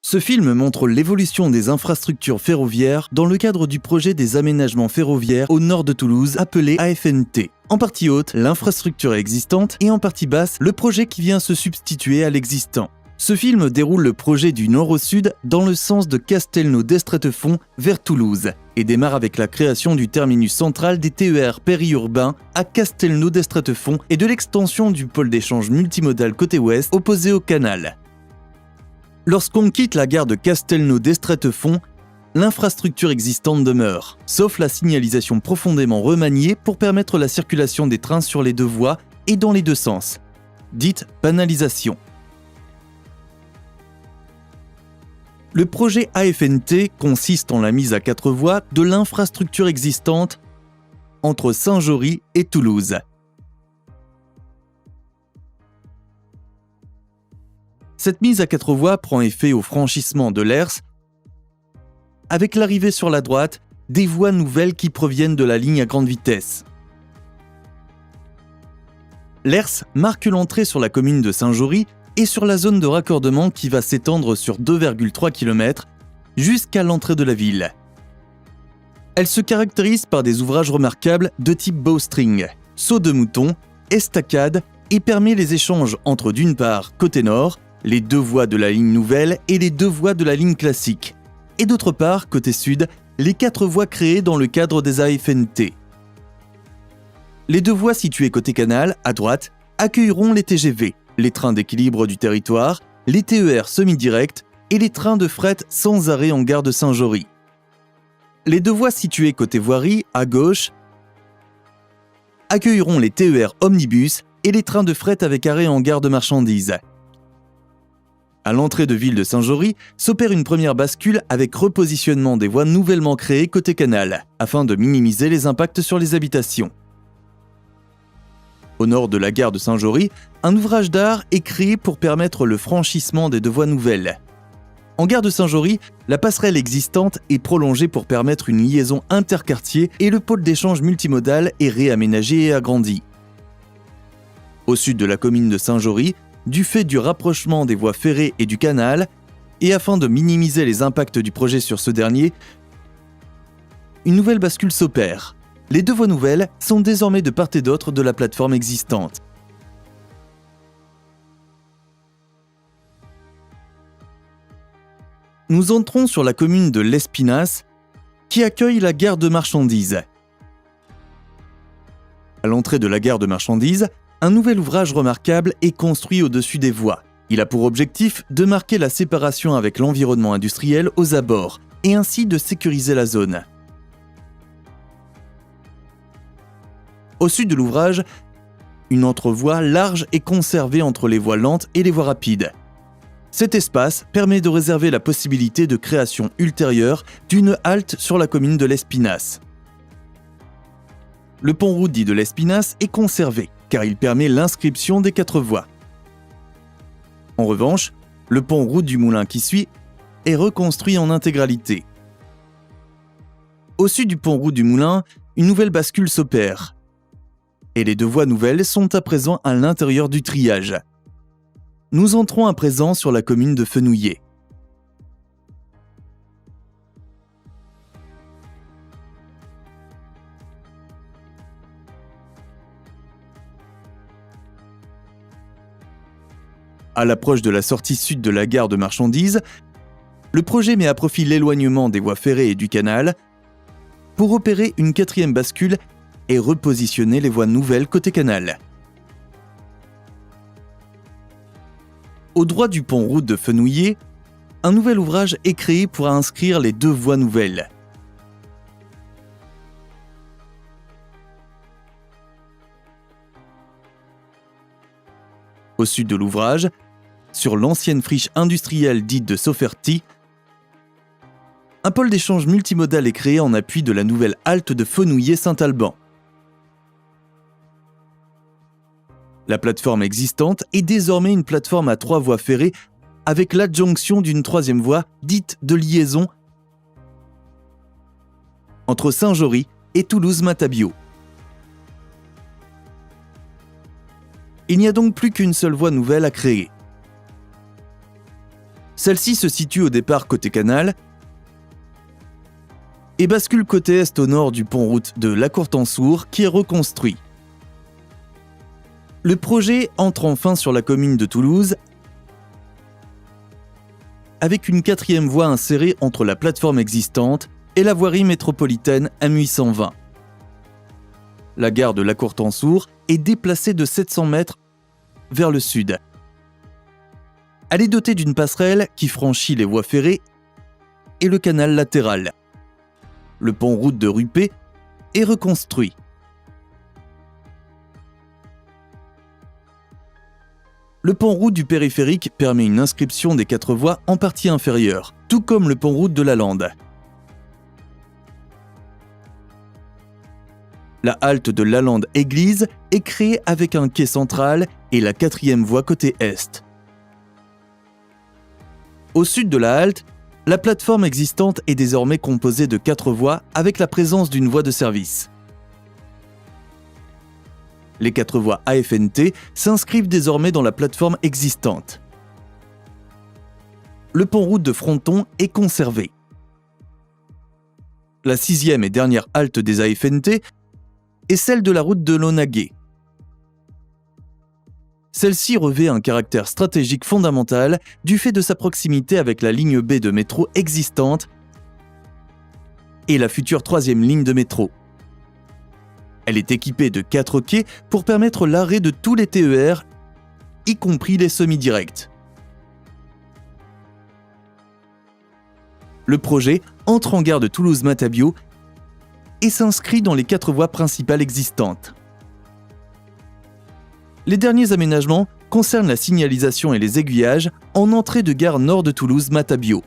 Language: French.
Ce film montre l'évolution des infrastructures ferroviaires dans le cadre du projet des aménagements ferroviaires au nord de Toulouse appelé AFNT. En partie haute, l'infrastructure existante et en partie basse, le projet qui vient se substituer à l'existant. Ce film déroule le projet du nord au sud dans le sens de Castelnau-d'Estrettefond vers Toulouse et démarre avec la création du terminus central des TER périurbains à Castelnau-d'Estrettefond et de l'extension du pôle d'échange multimodal côté ouest opposé au canal. Lorsqu'on quitte la gare de Castelnau-d'Estrettefond, l'infrastructure existante demeure, sauf la signalisation profondément remaniée pour permettre la circulation des trains sur les deux voies et dans les deux sens, dite banalisation. Le projet AFNT consiste en la mise à 4 voies de l'infrastructure existante entre Saint-Jory et Toulouse. Cette mise à 4 voies prend effet au franchissement de l'Hers, avec l'arrivée sur la droite des voies nouvelles qui proviennent de la ligne à grande vitesse. L'Hers marque l'entrée sur la commune de Saint-Jory et sur la zone de raccordement qui va s'étendre sur 2,3 km jusqu'à l'entrée de la ville. Elle se caractérise par des ouvrages remarquables de type bowstring, saut de mouton, estacade et permet les échanges entre d'une part, côté nord, les 2 voies de la ligne nouvelle et les 2 voies de la ligne classique, et d'autre part, côté sud, les 4 voies créées dans le cadre des AFNT. Les 2 voies situées côté canal, à droite, accueilleront les TGV, les trains d'équilibre du territoire, les TER semi-directs et les trains de fret sans arrêt en gare de Saint-Jory. Les 2 voies situées côté voirie, à gauche, accueilleront les TER omnibus et les trains de fret avec arrêt en gare de marchandises. À l'entrée de ville de Saint-Jory, s'opère une première bascule avec repositionnement des voies nouvellement créées côté canal, afin de minimiser les impacts sur les habitations. Au nord de la gare de Saint-Jory, un ouvrage d'art est créé pour permettre le franchissement des 2 voies nouvelles. En gare de Saint-Jory, la passerelle existante est prolongée pour permettre une liaison interquartier et le pôle d'échange multimodal est réaménagé et agrandi. Au sud de la commune de Saint-Jory, du fait du rapprochement des voies ferrées et du canal, et afin de minimiser les impacts du projet sur ce dernier, une nouvelle bascule s'opère. Les 2 voies nouvelles sont désormais de part et d'autre de la plateforme existante. Nous entrons sur la commune de l'Espinasse, qui accueille la gare de marchandises. À l'entrée de la gare de marchandises, un nouvel ouvrage remarquable est construit au-dessus des voies. Il a pour objectif de marquer la séparation avec l'environnement industriel aux abords et ainsi de sécuriser la zone. Au sud de l'ouvrage, une entrevoie large est conservée entre les voies lentes et les voies rapides. Cet espace permet de réserver la possibilité de création ultérieure d'une halte sur la commune de l'Espinasse. Le pont-route dit de l'Espinasse est conservé, car il permet l'inscription des 4 voies. En revanche, le pont-route du Moulin qui suit est reconstruit en intégralité. Au sud du pont-route du Moulin, une nouvelle bascule s'opère. Et les 2 voies nouvelles sont à présent à l'intérieur du triage. Nous entrons à présent sur la commune de Fenouillet. À l'approche de la sortie sud de la gare de marchandises, le projet met à profit l'éloignement des voies ferrées et du canal pour opérer une 4e bascule et repositionner les voies nouvelles côté canal. Au droit du pont-route de Fenouillet, un nouvel ouvrage est créé pour inscrire les 2 voies nouvelles. Au sud de l'ouvrage, sur l'ancienne friche industrielle dite de Soferti, un pôle d'échange multimodal est créé en appui de la nouvelle halte de Fenouillet-Saint-Alban. La plateforme existante est désormais une plateforme à 3 voies ferrées avec l'adjonction d'une 3e voie dite de liaison entre Saint-Jory et Toulouse-Matabiau. Il n'y a donc plus qu'une seule voie nouvelle à créer. Celle-ci se situe au départ côté canal et bascule côté est au nord du pont-route de La Courtansour qui est reconstruit. Le projet entre enfin sur la commune de Toulouse avec une 4e voie insérée entre la plateforme existante et la voirie métropolitaine M820. La gare de La Courtansour est déplacée de 700 mètres vers le sud. Elle est dotée d'une passerelle qui franchit les voies ferrées et le canal latéral. Le pont-route de Rupé est reconstruit. Le pont-route du périphérique permet une inscription des 4 voies en partie inférieure, tout comme le pont-route de la Lande. La halte de Lalande-Église est créée avec un quai central et la 4e voie côté est. Au sud de la halte, la plateforme existante est désormais composée de 4 voies avec la présence d'une voie de service. Les 4 voies AFNT s'inscrivent désormais dans la plateforme existante. Le pont-route de Fronton est conservé. La 6e et dernière halte des AFNT est celle de la route de Launaguet. Celle-ci revêt un caractère stratégique fondamental du fait de sa proximité avec la ligne B de métro existante et la future 3e ligne de métro. Elle est équipée de 4 quais pour permettre l'arrêt de tous les TER, y compris les semi-directs. Le projet entre en gare de Toulouse-Matabiau et s'inscrit dans les 4 voies principales existantes. Les derniers aménagements concernent la signalisation et les aiguillages en entrée de gare nord de Toulouse-Matabiau.